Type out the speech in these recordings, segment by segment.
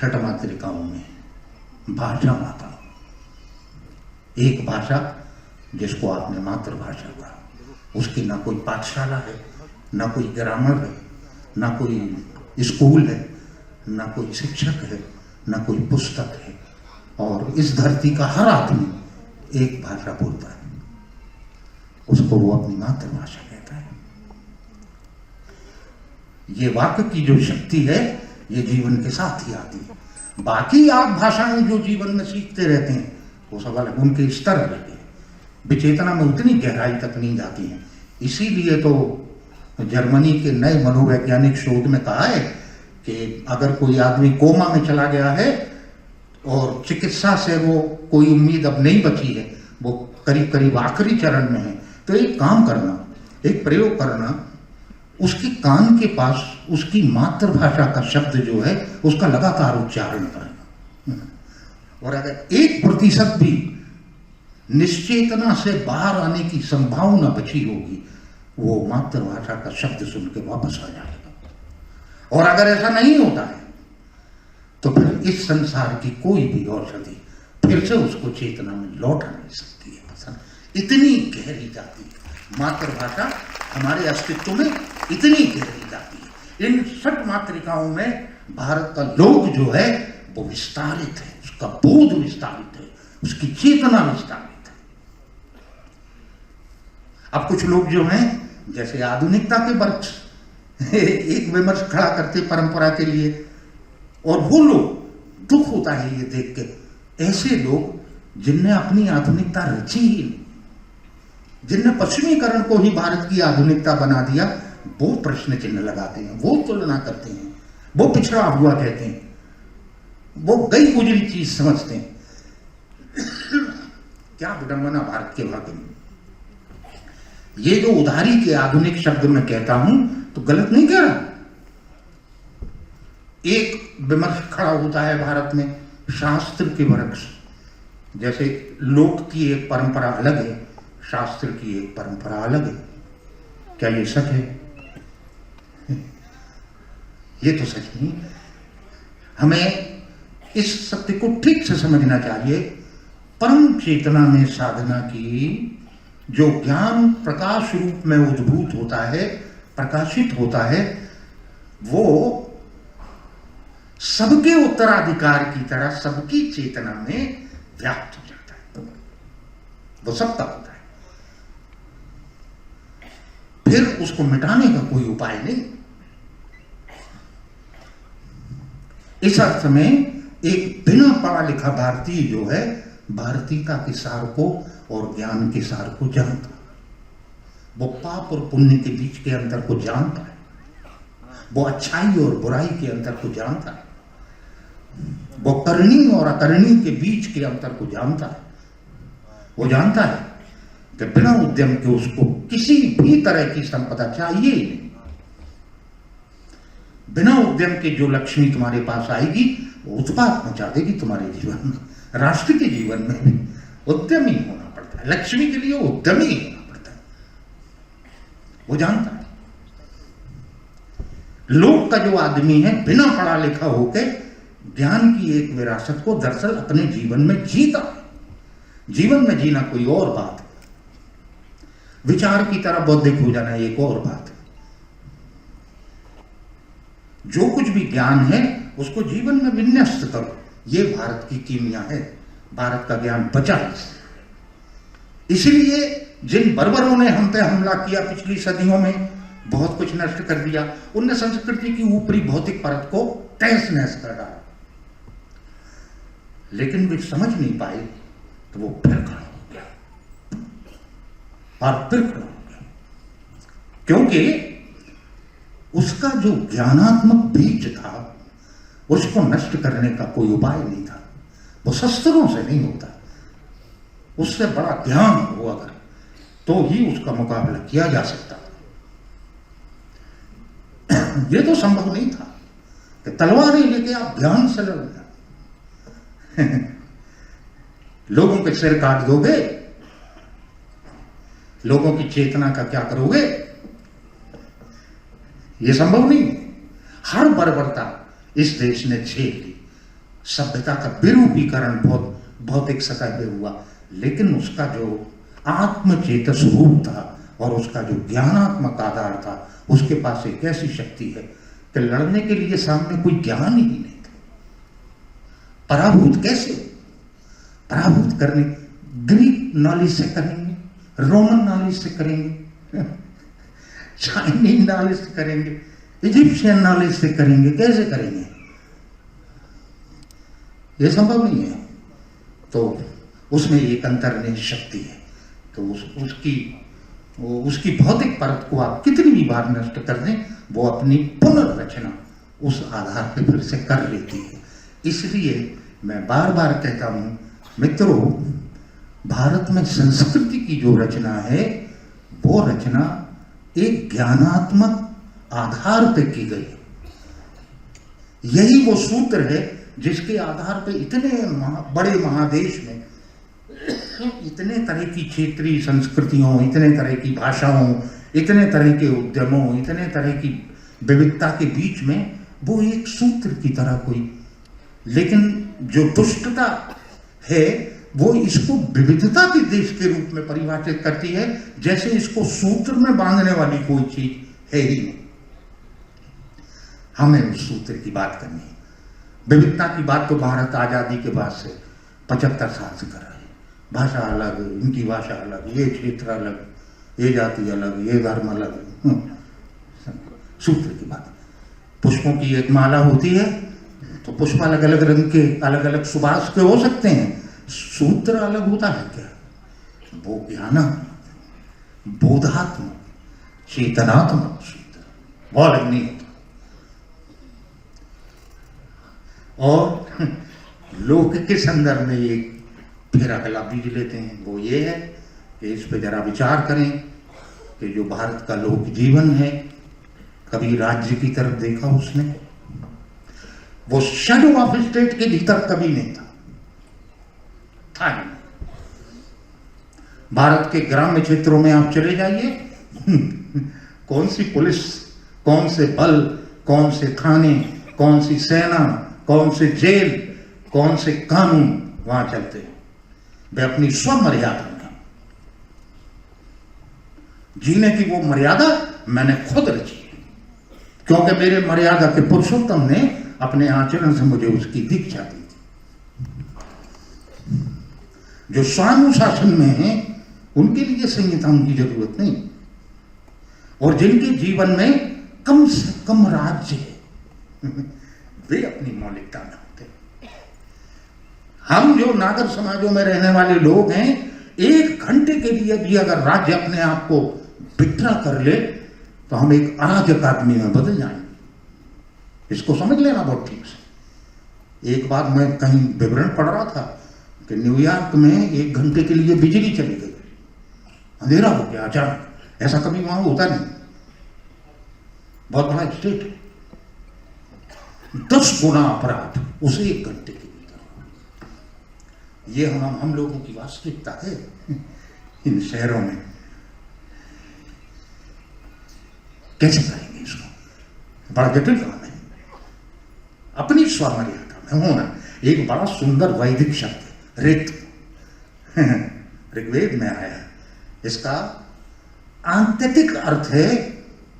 छठ मातृकाओं में भाषा माता, एक भाषा जिसको आपने मातृभाषा कहा, उसकी ना कोई पाठशाला है, ना कोई ग्रामर है, ना कोई स्कूल है, ना कोई शिक्षक है, ना कोई पुस्तक है, और इस धरती का हर आदमी एक भाषा बोलता है, उसको वो अपनी मातृभाषा कहता है। ये वाक्य की जो शक्ति है ये जीवन के साथ ही आती है। बाकी आप भाषाएं जो जीवन में सीखते रहते हैं वो सब अलग, उनके स्तर अलग है, विचेतना में उतनी गहराई तक नहीं जाती हैं। इसीलिए तो जर्मनी के नए मनोवैज्ञानिक शोध में कहा है कि अगर कोई आदमी कोमा में चला गया है और चिकित्सा से वो कोई उम्मीद अब नहीं बची है, वो करीब करीब आखिरी चरण में है, तो एक काम करना, एक प्रयोग करना, उसके कान के पास उसकी मातृभाषा का शब्द जो है उसका लगातार उच्चारण करना, और अगर 1% भी निश्चेतना से बाहर आने की संभावना बची होगी, वो मातृभाषा का शब्द सुन के वापस आ जाएगा। और अगर ऐसा नहीं होता है तो फिर इस संसार की कोई भी औषधि फिर से उसको चेतना में लौटा नहीं सकती है। पसंद इतनी गहरी जाती है मातृभाषा, हमारे अस्तित्व में इतनी गहरी जाती है। इन 6 मातृकाओं में भारत का लोक जो है वो विस्तारित है, उसका बोध विस्तारित है, उसकी चेतना विस्तारित है। अब कुछ लोग जो हैं जैसे आधुनिकता के वृक्ष एक विमर्श खड़ा करते परंपरा के लिए, और वो लोग, दुख होता है ये देख के, ऐसे लोग जिनने अपनी आधुनिकता रची ही नहीं, जिनने पश्चिमीकरण को ही भारत की आधुनिकता बना दिया, वो प्रश्न चिन्ह लगाते हैं, वो तुलना करते हैं, वो पिछड़ा हुआ कहते हैं, वो गई गुजरी चीज समझते हैं। क्या विडंबना भारत के भाग्य में। ये जो उधारी के आधुनिक शब्द में कहता हूं तो गलत नहीं कह रहा। एक विमर्श खड़ा होता है भारत में शास्त्र के वृक्ष, जैसे लोक की एक परंपरा अलग है, शास्त्र की एक परंपरा अलग है। क्या ये सच है? ये तो सच नहीं। हमें इस सत्य को ठीक से समझना चाहिए। परम चेतना में साधना की जो ज्ञान प्रकाश रूप में उद्भूत होता है, प्रकाशित होता है, वो सबके उत्तराधिकार की तरह सबकी चेतना में व्याप्त हो जाता है, वो सबका होता है। फिर उसको मिटाने का कोई उपाय नहीं। इस अर्थ में एक बिना पढ़ा लिखा भारतीय जो है भारतीयता के सार को और ज्ञान के सार को जानता है, वो पाप और पुण्य के बीच के अंतर को जानता है, वो अच्छाई और बुराई के अंतर को जानता है, वो करनी और अकरणी के बीच के अंतर को जानता है। वो जानता है कि बिना उद्यम के उसको किसी भी तरह की संपदा चाहिए ही नहीं। बिना उद्यम के जो लक्ष्मी तुम्हारे पास आएगी वो उत्पात मचा देगी तुम्हारे जीवन में। राष्ट्र के जीवन में भी उद्यमी होना पड़ता है, लक्ष्मी के लिए उद्यमी होना पड़ता है, वो जानता है। लोक का जो आदमी है बिना पढ़ा लिखा होके ज्ञान की एक विरासत को दरअसल अपने जीवन में जीता है। जीवन में जीना कोई और बात है, विचार की तरह बौद्धिक हो जाना एक और बात है। जो कुछ भी ज्ञान है उसको जीवन में विन्यस्त करो, ये भारत की कीमिया है। भारत का ज्ञान बचा इसलिए जिन बर्बरों ने हम पे हमला किया पिछली सदियों में, बहुत कुछ नष्ट कर दिया, उनने संस्कृति की ऊपरी भौतिक परत को तहस नहस कर डाला, लेकिन वे समझ नहीं पाए तो वो फिर खड़ा हो गया और फिर खड़ा हो गया, क्योंकि उसका जो ज्ञानात्मक बीज था उसको नष्ट करने का कोई उपाय नहीं था। वो शस्त्रों से नहीं होता, उससे बड़ा ज्ञान हो अगर तो ही उसका मुकाबला किया जा सकता। ये तो संभव नहीं था कि तलवारें लेके आप ज्ञान से लड़ना। लोगों के सिर काट दोगे, लोगों की चेतना का क्या करोगे? ये संभव नहीं। हर बर्बरता इस देश ने झेल ली, सभ्यता का विरूपीकरण बहुत भौतिक सतह पे हुआ, लेकिन उसका जो आत्मचेतस रूप था और उसका जो ज्ञानात्मक आधार था, उसके पास एक ऐसी शक्ति है कि लड़ने के लिए सामने कोई ज्ञान ही नहीं था। पराभूत कैसे? पराभूत करने ग्रीक नॉलेज से करेंगे, रोमन नॉलेज से करेंगे, चाइनीज नॉलेज से करेंगे, इजिप्शियन नॉलेज से करेंगे, कैसे करेंगे? ये संभव नहीं है। तो उसमें एक अंतर्निहित शक्ति है, तो उसकी भौतिक परत को आप कितनी भी बार नष्ट कर दें, वो अपनी पुनर्रचना उस आधार पर फिर से कर लेती है। इसलिए मैं बार बार कहता हूं मित्रों, भारत में संस्कृति की जो रचना है, वो रचना एक ज्ञानात्मक आधार पर की गई। यही वो सूत्र है जिसके आधार पर इतने बड़े महादेश में इतने तरह की क्षेत्रीय संस्कृतियों, इतने तरह की भाषाओं, इतने तरह के उद्यमों, इतने तरह की विविधता के बीच में वो एक सूत्र की तरह कोई, लेकिन जो दुष्टता है वो इसको विविधता के देश के रूप में परिभाषित करती है, जैसे इसको सूत्र में बांधने वाली कोई चीज है ही नहीं। हमें उस सूत्र की बात करनी है। विविधता की बात तो भारत आजादी के बाद से 75 साल से कर रहा है। भाषा अलग, इनकी भाषा अलग, ये क्षेत्र अलग, ये जाति अलग, ये धर्म अलग, सूत्र की बात। पुष्पों की एक माला होती है तो पुष्प अलग अलग रंग के, अलग अलग सुबास के हो सकते हैं, सूत्र अलग होता है क्या? वो ज्ञानात्मक, बोधात्मक, चेतनात्मक सूत्र, वो अलग नहीं होता। और लोक के संदर्भ में एक फिर अगला बीज लेते हैं, वो ये है कि इस पे जरा विचार करें कि जो भारत का लोक जीवन है, कभी राज्य की तरफ देखा उसने? वो शेडो ऑफ स्टेट के भीतर कभी नहीं था नहीं। भारत के ग्राम्य क्षेत्रों में आप चले जाइए, कौन सी पुलिस, कौन से बल, कौन से थाने, कौन सी सेना, कौन से जेल, कौन से कानून वहां चलते हैं। वे अपनी स्वमर्यादा में जीने की वो मर्यादा मैंने खुद रची, क्योंकि मेरे मर्यादा के पुरुषोत्तम ने अपने आचरण से मुझे उसकी दीक्षा दी थी। जो स्वानुशासन में हैं उनके लिए संहिताओं की जरूरत नहीं, और जिनके जीवन में कम से कम राज्य है वे अपनी मौलिकता में होते हैं। हम जो नागर समाजों में रहने वाले लोग हैं, 1 घंटे के लिए भी अगर राज्य अपने आप को बिखरा कर ले तो हम एक अराजक आदमी में बदल जाएंगे। इसको समझ लेना बहुत ठीक से। एक बार मैं कहीं विवरण पढ़ रहा था कि न्यूयॉर्क में 1 घंटे के लिए बिजली चली गई, अंधेरा हो गया अचानक। ऐसा कभी वहां होता नहीं, बहुत बड़ा स्टेट है। 10 गुना अपराध उस 1 घंटे के भीतर। ये हम लोगों की वास्तविकता है इन शहरों में। कैसे करेंगे इसको? बड़ा जटिल काम है। अपनी स्वमर्यादा में होना एक बड़ा सुंदर वैदिक शब्द है, ऋत। ऋग्वेद में आया है। इसका आंतरिक अर्थ है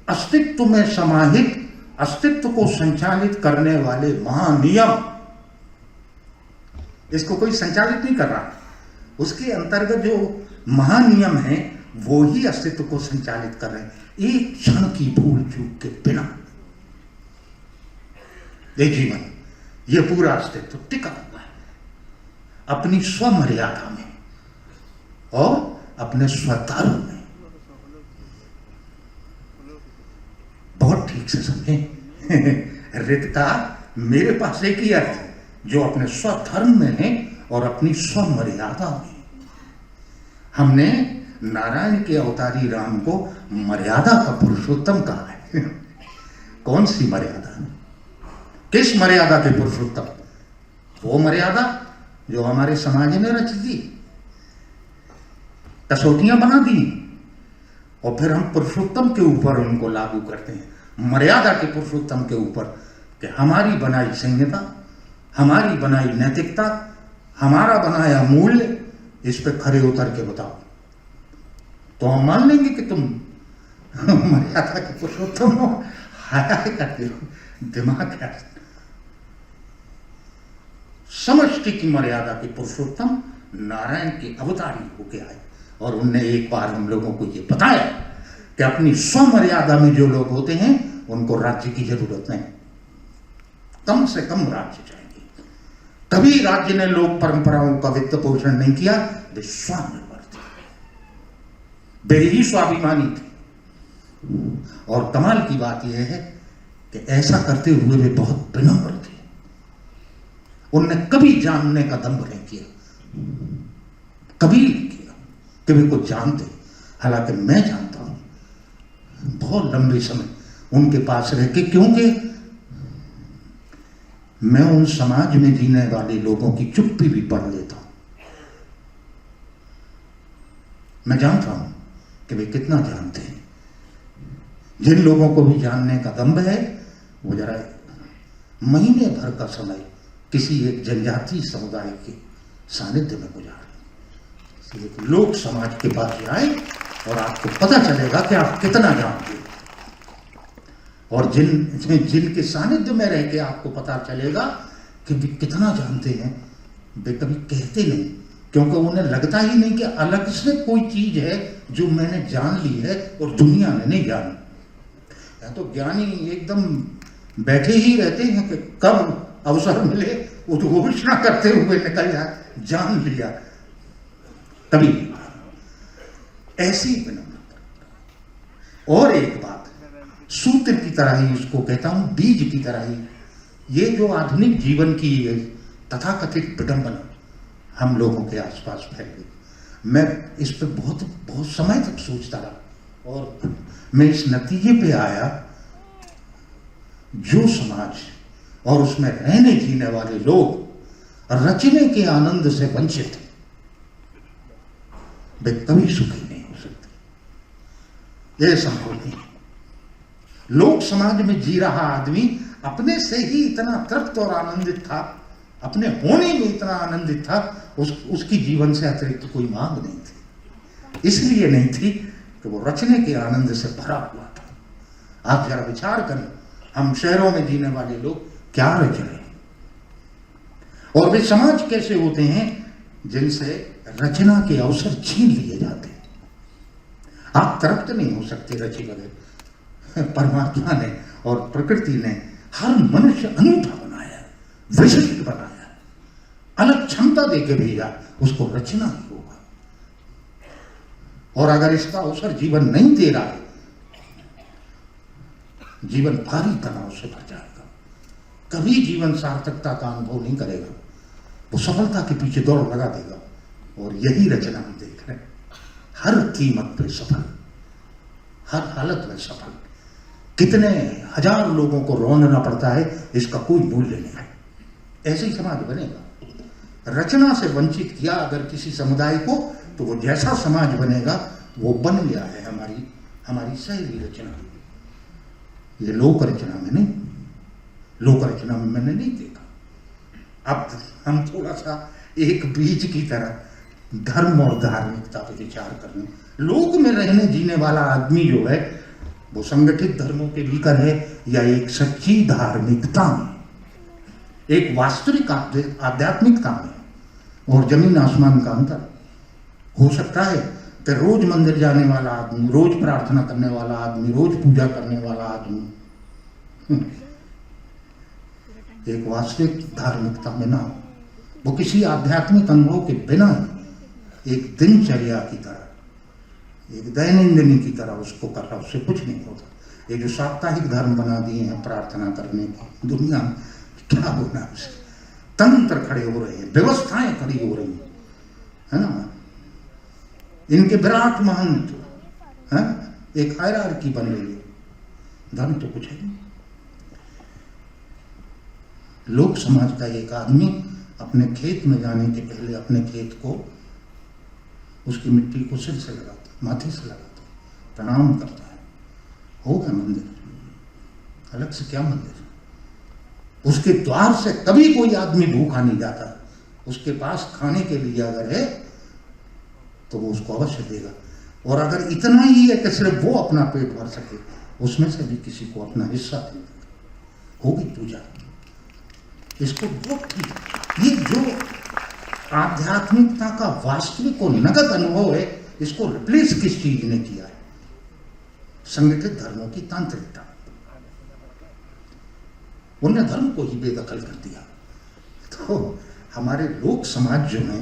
अस्तित्व में समाहित, अस्तित्व को संचालित करने वाले महानियम। इसको कोई संचालित नहीं कर रहा, उसके अंतर्गत जो महानियम है वो ही अस्तित्व को संचालित कर रहे हैं। एक क्षण की भूल चूक के बिना ये जीवन, ये पूरा अस्तित्व टिका हुआ है अपनी स्वमर्यादा में और अपने स्वधर्म में। बहुत ठीक से समझें। ऋत का मेरे पास एक ही अर्थ है, जो अपने स्वधर्म में है और अपनी स्वमर्यादा में। हमने नारायण के अवतारी राम को मर्यादा का पुरुषोत्तम कहा है। कौन सी मर्यादा? किस मर्यादा के पुरुषोत्तम? वो मर्यादा जो हमारे समाज ने रच दी, कसौटियां बना दी, और फिर हम पुरुषोत्तम के ऊपर उनको लागू करते हैं। मर्यादा के पुरुषोत्तम के ऊपर कि हमारी बनाई संहिता, हमारी बनाई नैतिकता, हमारा बनाया मूल्य, इस पे खरे उतर के बताओ, तो हम मान लेंगे कि तुम मर्यादा के पुरुषोत्तम हो, हाय करते हो, दिमाग है। समष्टि की मर्यादा के पुरुषोत्तम नारायण के अवतारी होके आए, और उनने एक बार हम लोगों को ये बताया कि अपनी स्वमर्यादा में जो लोग होते हैं उनको राज्य की जरूरत नहीं, कम से कम राज्य चाहिए। कभी राज्य ने लोक परंपराओं का वित्त पोषण नहीं किया, वे स्वानिर्भर थे, वे ही स्वाभिमानी थे। और कमाल की बात यह है कि ऐसा करते हुए वे बहुत विनम्र थे। उनने कभी जानने का दंभ नहीं किया, कभी नहीं किया कि वे कुछ जानते। हालांकि मैं जानता हूं बहुत लंबे समय उनके पास रह के, क्योंकि मैं उन समाज में जीने वाले लोगों की चुप्पी भी पढ़ लेता हूं। मैं जानता हूं कि वे कितना जानते हैं। जिन लोगों को भी जानने का दंभ है, वो जरा महीने भर का समय किसी एक जनजातीय समुदाय के सानिध्य में गुजारें, एक लोक समाज के पास जाए और आपको पता चलेगा कि आप कितना जानते हैं। और जिनके सानिध्य में रह के आपको पता चलेगा कि वे कितना जानते हैं। वे कभी कहते नहीं, क्योंकि उन्हें लगता ही नहीं कि अलग से कोई चीज है जो मैंने जान ली है और दुनिया ने नहीं जानी। या तो ज्ञानी एकदम बैठे ही रहते हैं कि कब अवसर मिले उद्घोषणा करते हुए निकल जाए, जान लिया। कभी ऐसी विनम्रता। और एक बात, सूत्र की तरह ही इसको कहता हूं, बीज की तरह ही, ये जो आधुनिक जीवन की तथाकथित विडंबना हम लोगों के आसपास फैल गई, मैं इस पर बहुत बहुत समय तक सोचता रहा और मैं इस नतीजे पे आया, जो समाज और उसमें रहने जीने वाले लोग रचने के आनंद से वंचित हैं, वे कभी सुखी नहीं हो सकते। यह संभव नहीं। लोक समाज में जी रहा आदमी अपने से ही इतना तृप्त और आनंदित था, अपने होने में इतना आनंदित था, उसकी जीवन से अतिरिक्त कोई मांग नहीं थी। इसलिए नहीं थी कि वो रचने के आनंद से भरा हुआ था। आप जरा विचार करें, हम शहरों में जीने वाले लोग क्या रच रहे हैं, और वे समाज कैसे होते हैं जिनसे रचना के अवसर छीन लिए जाते हैं। आप तृप्त नहीं हो सकते रचे बगैर। परमात्मा ने और प्रकृति ने हर मनुष्य अनूठा बनाया, विशिष्ट बनाया, अलग क्षमता देके भेजा, उसको रचना ही होगा। और अगर इसका अवसर जीवन नहीं दे रहा है, जीवन भारी तनाव से भर जाएगा, कभी जीवन सार्थकता का अनुभव नहीं करेगा, वो सफलता के पीछे दौड़ लगा देगा। और यही रचना हम देख रहे हैं, हर कीमत पे सफल, हर हालत में सफल। कितने हजार लोगों को रोना पड़ता है, इसका कोई मूल्य नहीं है। ऐसे ही समाज बनेगा। रचना से वंचित किया अगर किसी समुदाय को, तो वो जैसा समाज बनेगा वो बन गया है हमारी शहरी रचना। ये लोक रचना में नहीं, लोक रचना में मैंने नहीं देखा। अब हम थोड़ा सा एक बीज की तरह धर्म और धार्मिकता पर विचार करने, लोक में रहने जीने वाला आदमी जो है वो संगठित धर्मों के भीतर है या एक सच्ची धार्मिकता में, एक वास्तविक आध्यात्मिकता में। और जमीन आसमान का अंतर हो सकता है कि रोज मंदिर जाने वाला आदमी, रोज प्रार्थना करने वाला आदमी, रोज पूजा करने वाला आदमी एक वास्तविक धार्मिकता में ना हो, वो किसी आध्यात्मिक अनुभव के बिना एक दिनचर्या की तरह, एक दैनंदिनी की तरह उसको कर रहा, उससे कुछ नहीं होता। ये जो साप्ताहिक धर्म बना दिए हैं प्रार्थना करने की, दुनिया में क्या होना है उससे? तंत्र खड़े हो रहे हैं, व्यवस्थाएं खड़ी हो रही है ना, इनके विराट महंत है, एक हायरार्की बन रही है। धर्म तो कुछ है नहीं। लोक समाज का एक आदमी अपने खेत में जाने के पहले अपने खेत को, उसकी मिट्टी को सिर से लगाता, माथे से लगाता, प्रणाम करता है। हो गया मंदिर, अलग से क्या मंदिर? उसके द्वार से कभी कोई आदमी भूखा नहीं जाता। उसके पास खाने के लिए अगर है तो वो उसको अवश्य देगा। और अगर इतना ही है कि सिर्फ वो अपना पेट भर सके, उसमें से भी किसी को अपना हिस्सा दे देगा। होगी पूजा। इसको ये जो आध्यात्मिकता का वास्तविक और नगद अनुभव है, इसको रिप्लेस किस चीज ने किया है? संगठित धर्मों की तांत्रिकता। उन्होंने धर्म को ही बेदखल कर दिया। तो हमारे लोक समाज जो है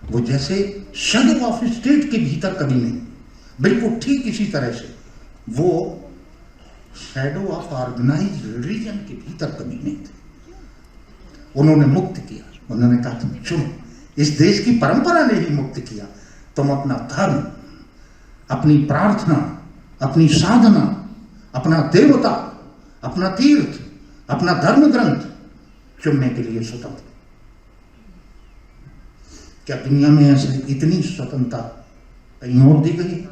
वो जैसे शेडो ऑफ स्टेट के भीतर कभी नहीं, बिल्कुल ठीक इसी तरह से वो शेडो ऑफ ऑर्गेनाइज्ड रिलीजन के भीतर कभी नहीं थे। उन्होंने मुक्त किया। उन्होंने कहा तुम चुनो। इस देश की परंपरा ने ही मुक्त किया। तुम अपना धर्म, अपनी प्रार्थना, अपनी साधना, अपना देवता, अपना तीर्थ, अपना धर्म ग्रंथ चुनने के लिए स्वतंत्र। क्या दुनिया में ऐसे इतनी स्वतंत्रता कहीं और दी गई?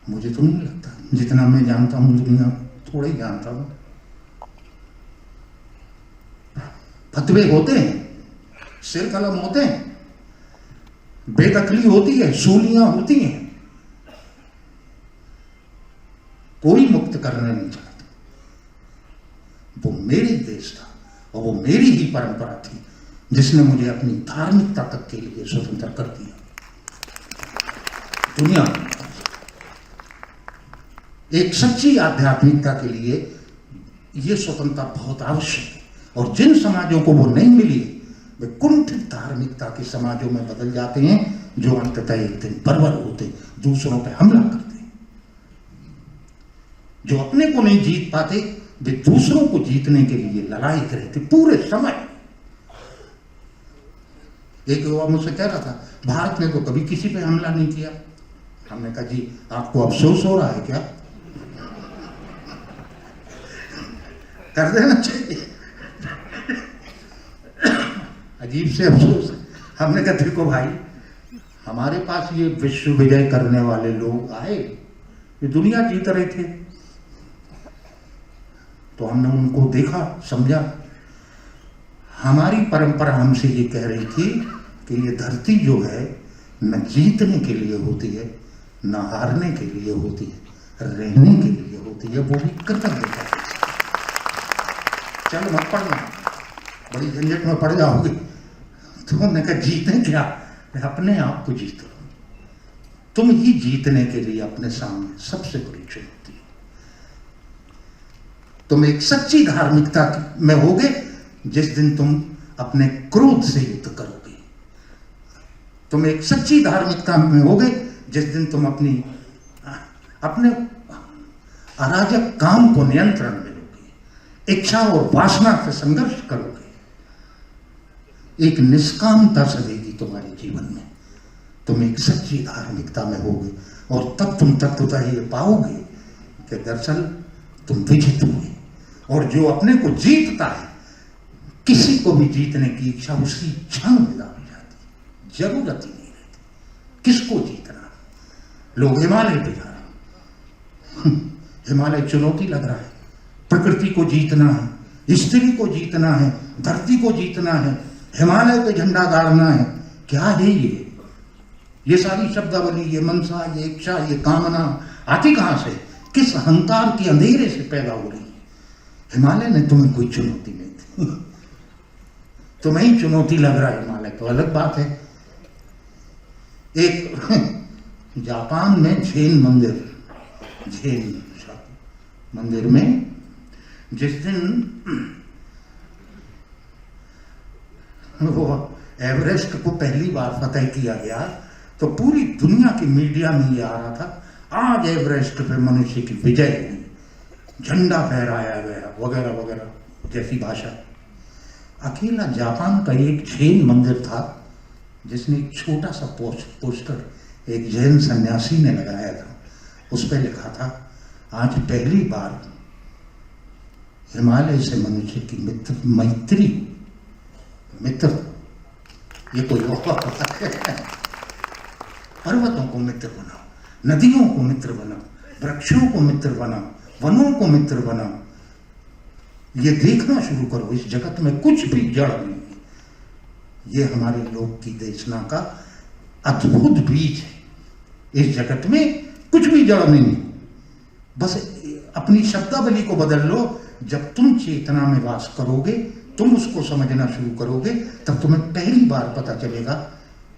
मुझे तो नहीं लगता। जितना मैं जानता हूं दुनिया थोड़ा ही जानता हूं। फतवे होते हैं, सिर कलम होते हैं, बेदखली होती है, सूलियां होती हैं, कोई मुक्त करना नहीं चाहता। वो मेरे देश था और वो मेरी ही परंपरा थी जिसने मुझे अपनी धार्मिकता तक के लिए स्वतंत्र कर दिया। दुनिया में एक सच्ची आध्यात्मिकता के लिए यह स्वतंत्रता बहुत आवश्यक है। और जिन समाजों को वो नहीं मिली वे कुंठित धार्मिकता के समाजों में बदल जाते हैं, जो अंततः एक दिन बर्बर होते, दूसरों पर हमला करते। जो अपने को नहीं जीत पाते वे दूसरों को जीतने के लिए ललायित रहते पूरे समय। एक युवा मुझसे कह रहा था, भारत ने तो कभी किसी पे हमला नहीं किया। हमने कहा जी आपको अफसोस हो रहा है क्या? कर देना चाहिए। अजीब से अफसोस है। हमने कहा देखो भाई, हमारे पास ये विश्व विजय करने वाले लोग आए, ये दुनिया जीत रहे थे, तो हमने उनको देखा, समझा। हमारी परंपरा हमसे ये कह रही थी कि ये धरती जो है न जीतने के लिए होती है, न हारने के लिए होती है, रहने के लिए होती है, वो भी कृतज्ञता। चलो मत पढ़ना, बड़ी झंझट में पड़ जाओगे। तो उन्होंने कहा जीते क्या? अपने आप को जीतो। तुम ही जीतने के लिए अपने सामने सबसे बड़ी चुनौती। तुम एक सच्ची धार्मिकता में होगे जिस दिन तुम अपने क्रोध से युद्ध करोगे। तुम एक सच्ची धार्मिकता में होगे जिस दिन तुम अपने अराजक काम को नियंत्रण में लोगे, इच्छा और वासना से संघर्ष करोगे। एक निष्कामता सदेगी तुम्हारे जीवन में। तुम एक सच्ची धार्मिकता में होगे और तब तुम तत्वतः ये पाओगे कि दरअसल तुम विजित हुए। और जो अपने को जीतता है, किसी को भी जीतने की इच्छा उसी क्षण विदा हो जाती, जरूरत ही नहीं रहती। किसको जीतना? लोग हिमालय पे जा रहे हैं, हिमालय चुनौती लग रहा है। प्रकृति को जीतना है, स्त्री को जीतना है, धरती को जीतना है, हिमालय पे झंडा गाड़ना है। क्या है ये सारी शब्दावली, ये मनसा, ये इच्छा, ये कामना आती कहां से? किस अहंकार के अंधेरे से पैदा हो रही है? हिमालय ने तुम्हें कोई चुनौती नहीं दी। तुम्हें ही चुनौती लग रहा है हिमालय, तो अलग बात है। एक जापान में झेन मंदिर में जिस दिन वो एवरेस्ट को पहली बार फतेह किया गया, तो पूरी दुनिया की मीडिया में ये आ रहा था, आज एवरेस्ट पे मनुष्य की विजय हुई, झंडा फहराया गया, वगैरह वगैरह जैसी भाषा। अकेला जापान का एक जैन मंदिर था जिसने एक छोटा सा पोस्टर एक जैन सन्यासी ने लगाया था। उस पर लिखा था, आज पहली बार हिमालय से मनुष्य की मैत्री, मित्र, ये कोई और पर्वतों को मित्र बनाओ, नदियों को मित्र बनाओ, वृक्षों को मित्र बनाओ, वनों को मित्र बनाओ, ये देखना शुरू करो, इस जगत में कुछ भी जड़ नहीं है। ये हमारे लोक की देशना का अद्भुत बीज है। इस जगत में कुछ भी जड़ नहीं है। बस अपनी शब्दावली को बदल लो। जब तुम चेतना में वास करोगे, तुम उसको समझना शुरू करोगे, तब तुम्हें पहली बार पता चलेगा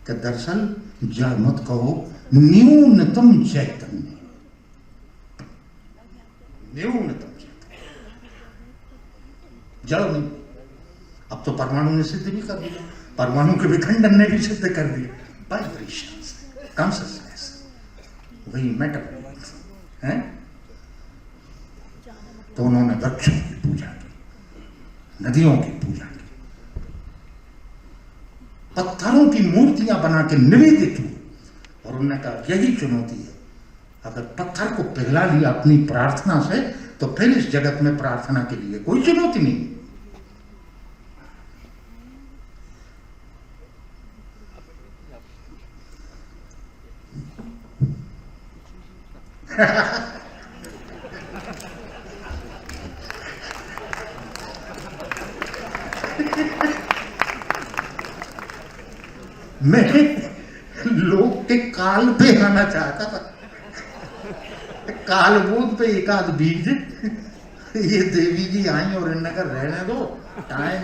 कि दरअसल जड़ मत कहो, न्यूनतम चैतन्य, न्यूनतम चैतन्य, जड़ नहीं। अब तो परमाणु ने सिद्ध भी कर दिया, परमाणु के विखंडन ने भी सिद्ध कर दिया। वाइब्रेशंस, कॉन्शसनेस, वही मैटर है। तो उन्होंने वृक्षों की पूजा की, नदियों की पूजा की, पत्थरों की मूर्तियां बना के निवेदित हुई। और उन्होंने कहा यही चुनौती है। अगर पत्थर को पिघला लिया अपनी प्रार्थना से, तो फिर इस जगत में प्रार्थना के लिए कोई चुनौती नहीं। मैं लोग के काल पे आना चाहता था, काल बोध पे एक आध बीज। ये देवी जी आई और इन्होंने कहा रहने दो टाइम।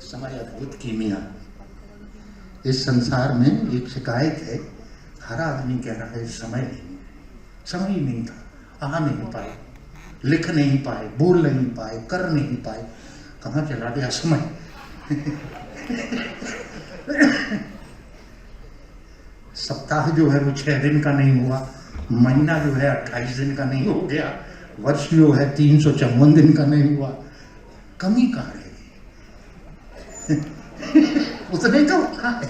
समय अद्भुत कीमिया। इस संसार में एक शिकायत है, हर आदमी कह रहा है समय नहीं, समय ही नहीं था, आ नहीं पाए, लिख नहीं पाए, बोल नहीं पाए, कर नहीं पाए। कहाँ चला गया समय? सप्ताह जो है वो 6 दिन का नहीं हुआ, महीना जो है 28 दिन का नहीं हो गया, वर्ष जो है 354 दिन का नहीं हुआ। कमी कहाँ रहेगी? उतने का कहाँ है?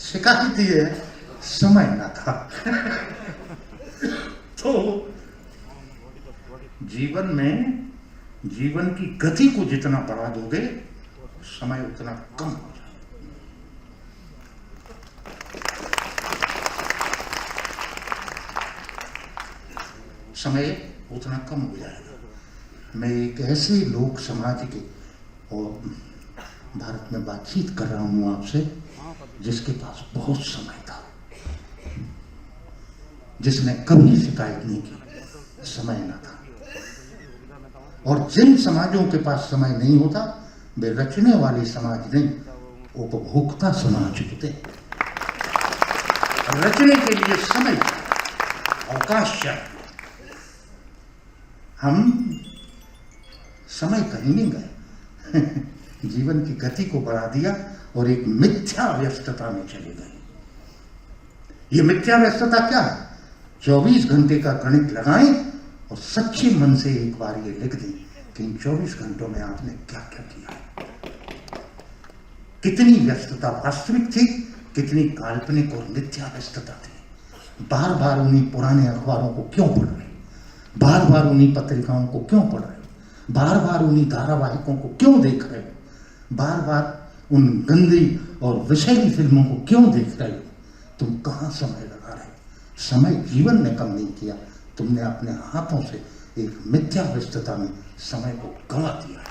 शिकायत ये है समय ना था। तो जीवन में जीवन की गति को जितना बढ़ा दोगे, समय उतना कम हो जाएगा। समय उतना कम हो जाएगा। मैं एक ऐसे लोक समाज के और भारत में बातचीत कर रहा हूँ आपसे, जिसके पास बहुत समय था, जिसने कभी शिकायत नहीं की, समय न था। और जिन समाजों के पास समय नहीं होता, वे रचने वाले समाज नहीं, उपभोक्ता समाज होते। रचने के लिए समय, अवकाश चाहिए। हम समय कहीं नहीं गए, जीवन की गति को बढ़ा दिया और एक मिथ्या व्यस्तता में चले गए। ये मिथ्या व्यस्तता क्या है? 24 घंटे का गणित लगाएं और सच्चे मन से एक बार ये लिख दें कि इन 24 घंटों में आपने क्या क्या किया है। कितनी व्यस्तता वास्तविक थी, कितनी काल्पनिक और मिथ्या व्यस्तता थी। बार बार उन्हीं पुराने अखबारों को क्यों पढ़ रहे, बार बार उन्हीं पत्रिकाओं को क्यों पढ़ रहे, बार बार उन्हीं धारावाहिकों को क्यों देख रहे हो, बार बार उन गंदी और विषैली फिल्मों को क्यों देख रहे हो? तुम कहाँ समय लगा रहे हो? समय जीवन ने कम नहीं किया, तुमने अपने हाथों से एक मिथ्या व्यस्तता में समय को गंवा दिया है।